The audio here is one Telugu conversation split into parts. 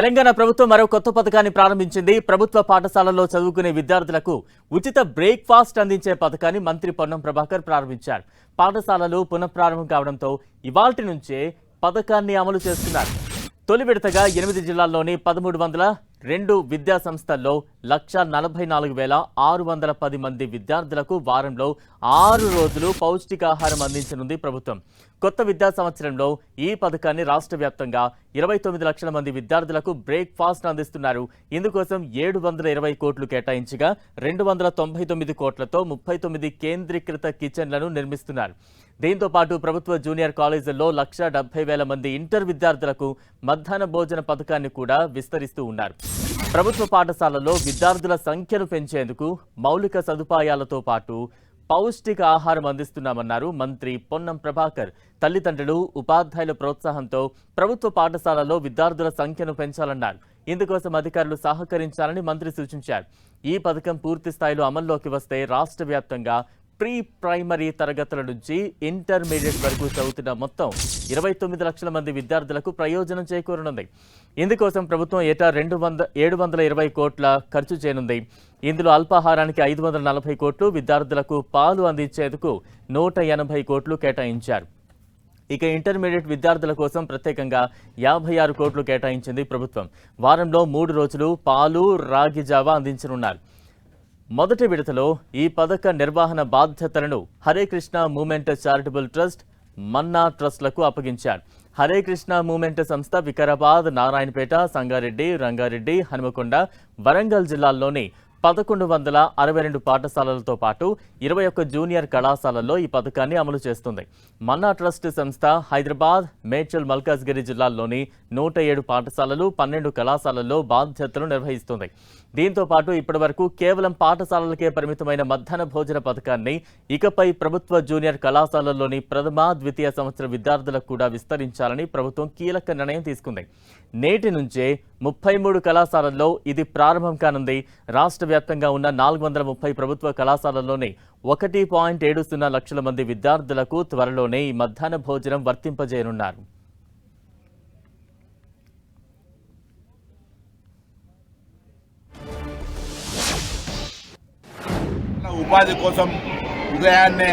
తెలంగాణ ప్రభుత్వం మరో కొత్త పథకాన్ని ప్రారంభించింది. ప్రభుత్వ పాఠశాలల్లో చదువుకునే విద్యార్థులకు ఉచిత బ్రేక్ఫాస్ట్ అందించే పథకాన్ని మంత్రి పొన్నం ప్రభాకర్ ప్రారంభించారు. పాఠశాలలు పునఃప్రారంభం కావడంతో ఇవాల్టి నుంచే పథకాన్ని అమలు చేస్తున్నారు. తొలి విడతగా 8 జిల్లాల్లోని 1302 విద్యా సంస్థల్లో 1,44,610 మంది విద్యార్థులకు వారంలో 6 రోజులు పౌష్టికాహారం అందించనుంది ప్రభుత్వం. కొత్త విద్యా సంవత్సరంలో ఈ పథకాన్ని రాష్ట్ర వ్యాప్తంగా 29 లక్షల మంది విద్యార్థులకు బ్రేక్ఫాస్ట్ అందిస్తున్నారు. ఇందుకోసం 720 కోట్లు కేటాయించగా 299 కోట్లతో 39 కేంద్రీకృత కిచెన్లను నిర్మిస్తున్నారు. దీంతో పాటు ప్రభుత్వ జూనియర్ కాలేజీల్లో 1,70,000 మంది ఇంటర్ విద్యార్థులకు మధ్యాహ్న భోజన పథకాన్ని కూడా విస్తరిస్తూ ఉన్నారు. ప్రభుత్వ పాఠశాలల్లో విద్యార్థుల సంఖ్యను పెంచేందుకు మౌలిక సదుపాయాలతో పాటు పౌష్టిక ఆహారం అందిస్తున్నామన్నారు మంత్రి పొన్నం ప్రభాకర్. తల్లిదండ్రులు, ఉపాధ్యాయుల ప్రోత్సాహంతో ప్రభుత్వ పాఠశాలల్లో విద్యార్థుల సంఖ్యను పెంచాలన్నారు. ఇందుకోసం అధికారులు సహకరించాలని మంత్రి సూచించారు. ఈ పథకం పూర్తి స్థాయిలో అమల్లోకి వస్తే రాష్ట్ర వ్యాప్తంగా ప్రీ ప్రైమరీ తరగతుల నుంచి ఇంటర్మీడియట్ వరకు చదువుతున్న మొత్తం 29 లక్షల మంది విద్యార్థులకు ప్రయోజనం చేకూరనుంది. ఇందుకోసం ప్రభుత్వం ఏటా 720 కోట్ల ఖర్చు చేయనుంది. ఇందులో అల్పాహారానికి 540 కోట్లు, విద్యార్థులకు పాలు అందించేందుకు 180 కోట్లు కేటాయించారు. ఇక ఇంటర్మీడియట్ విద్యార్థుల కోసం ప్రత్యేకంగా 56 కోట్లు కేటాయించింది ప్రభుత్వం. వారంలో 3 రోజులు పాలు, రాగి జావా అందించనున్నారు. మొదటి విడతలో ఈ పథక నిర్వహణ బాధ్యతలను Hare Krishna movement charitable trust, Manna ట్రస్ట్లకు అప్పగించారు. హరే కృష్ణ మూవ్మెంట్ సంస్థ వికారాబాద్, నారాయణపేట, సంగారెడ్డి, రంగారెడ్డి, హనుమకొండ, వరంగల్ జిల్లాల్లోని 1162 పాఠశాలలతో పాటు 21 జూనియర్ కళాశాలల్లో ఈ పథకాన్ని అమలు చేస్తుంది. మన్నా ట్రస్ట్ సంస్థ హైదరాబాద్, మేడ్చల్, మల్కాజ్గిరి జిల్లాల్లోని 107 పాఠశాలలు, 12 కళాశాలల్లో బాధ్యతలు నిర్వహిస్తుంది. దీంతో పాటు ఇప్పటివరకు కేవలం పాఠశాలలకే పరిమితమైన మధ్యాహ్న భోజన పథకాన్ని ఇకపై ప్రభుత్వ జూనియర్ కళాశాలల్లోని ప్రథమ, ద్వితీయ సంవత్సర విద్యార్థులకు కూడా విస్తరించాలని ప్రభుత్వం కీలక నిర్ణయం తీసుకుంది. నేటి నుంచే 33 కళాశాలల్లో ఇది ప్రారంభం కానుంది. రాష్ట్ర వ్యాప్తంగా ఉన్న 430 ప్రభుత్వ కళాశాలల్లోని 1.70 లక్షల మంది విద్యార్థులకు త్వరలోనే ఈ మధ్యాహ్న భోజనం వర్తింపజేయనున్నారు. ఉపాధి కోసం ఉదయాన్నే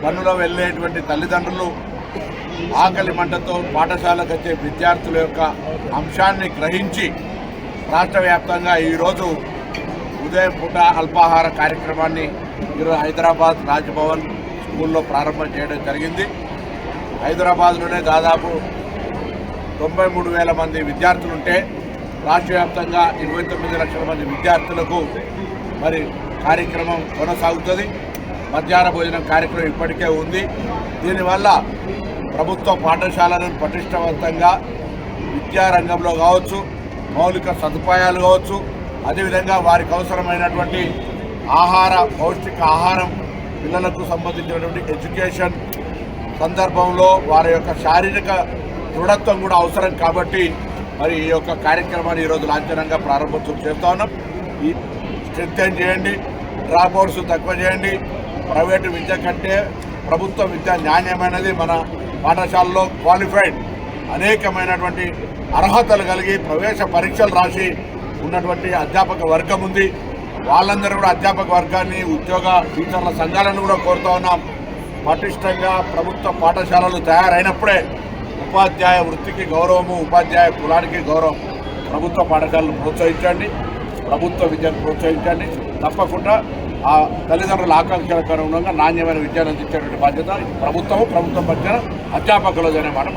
పనులో వెళ్ళేటువంటి తల్లిదండ్రులు ఆకలి మంటతో పాఠశాలకు వచ్చే విద్యార్థుల యొక్క అంశాన్ని గ్రహించి రాష్ట్ర వ్యాప్తంగా ఈరోజు ఉదయం పూట అల్పాహార కార్యక్రమాన్ని ఈరోజు హైదరాబాద్ రాజ్భవన్ స్కూల్లో ప్రారంభం చేయడం జరిగింది. హైదరాబాద్లోనే దాదాపు 93,000 మంది విద్యార్థులుంటే రాష్ట్ర వ్యాప్తంగా 29 లక్షల మంది విద్యార్థులకు మరి కార్యక్రమం కొనసాగుతుంది. మధ్యాహ్న భోజనం కార్యక్రమం ఇప్పటికే ఉంది. దీనివల్ల ప్రభుత్వ పాఠశాలను పటిష్టవంతంగా విద్యారంగంలో కావచ్చు, మౌలిక సదుపాయాలు కావచ్చు, అదేవిధంగా వారికి అవసరమైనటువంటి పౌష్టిక ఆహారం, పిల్లలకు సంబంధించినటువంటి ఎడ్యుకేషన్ సందర్భంలో వారి యొక్క శారీరక దృఢత్వం కూడా అవసరం కాబట్టి మరి ఈ యొక్క కార్యక్రమాన్ని ఈరోజు లాంఛనంగా ప్రారంభోత్సవం చేస్తూ ఉన్నాం. ఈ స్ట్రెంథెన్ చేయండి, డ్రాప్ అవుట్స్ తక్కువ చేయండి. ప్రైవేటు విద్య కంటే ప్రభుత్వ విద్య నాణ్యమైనది. మన పాఠశాలలో క్వాలిఫైడ్ అనేకమైనటువంటి అర్హతలు కలిగి ప్రవేశ పరీక్షలు రాసి ఉన్నటువంటి అధ్యాపక వర్గం ఉంది. వాళ్ళందరూ కూడా అధ్యాపక వర్గాన్ని, ఉద్యోగ టీచర్ల సంఘాలను కూడా కోరుతూ ఉన్నాం. పటిష్టంగా ప్రభుత్వ పాఠశాలలు తయారైనప్పుడే ఉపాధ్యాయ వృత్తికి గౌరవము, ఉపాధ్యాయ కులానికి గౌరవం. ప్రభుత్వ పాఠశాలను ప్రోత్సహించండి, ప్రభుత్వ విద్యను ప్రోత్సహించండి. తప్పకుండా ఆ తల్లిదండ్రుల ఆకాంక్షలకు అనుగుణంగా నాణ్యమైన విద్యను అందించేటువంటి బాధ్యత ప్రభుత్వం పట్ల అధ్యాపకులదనే మాట.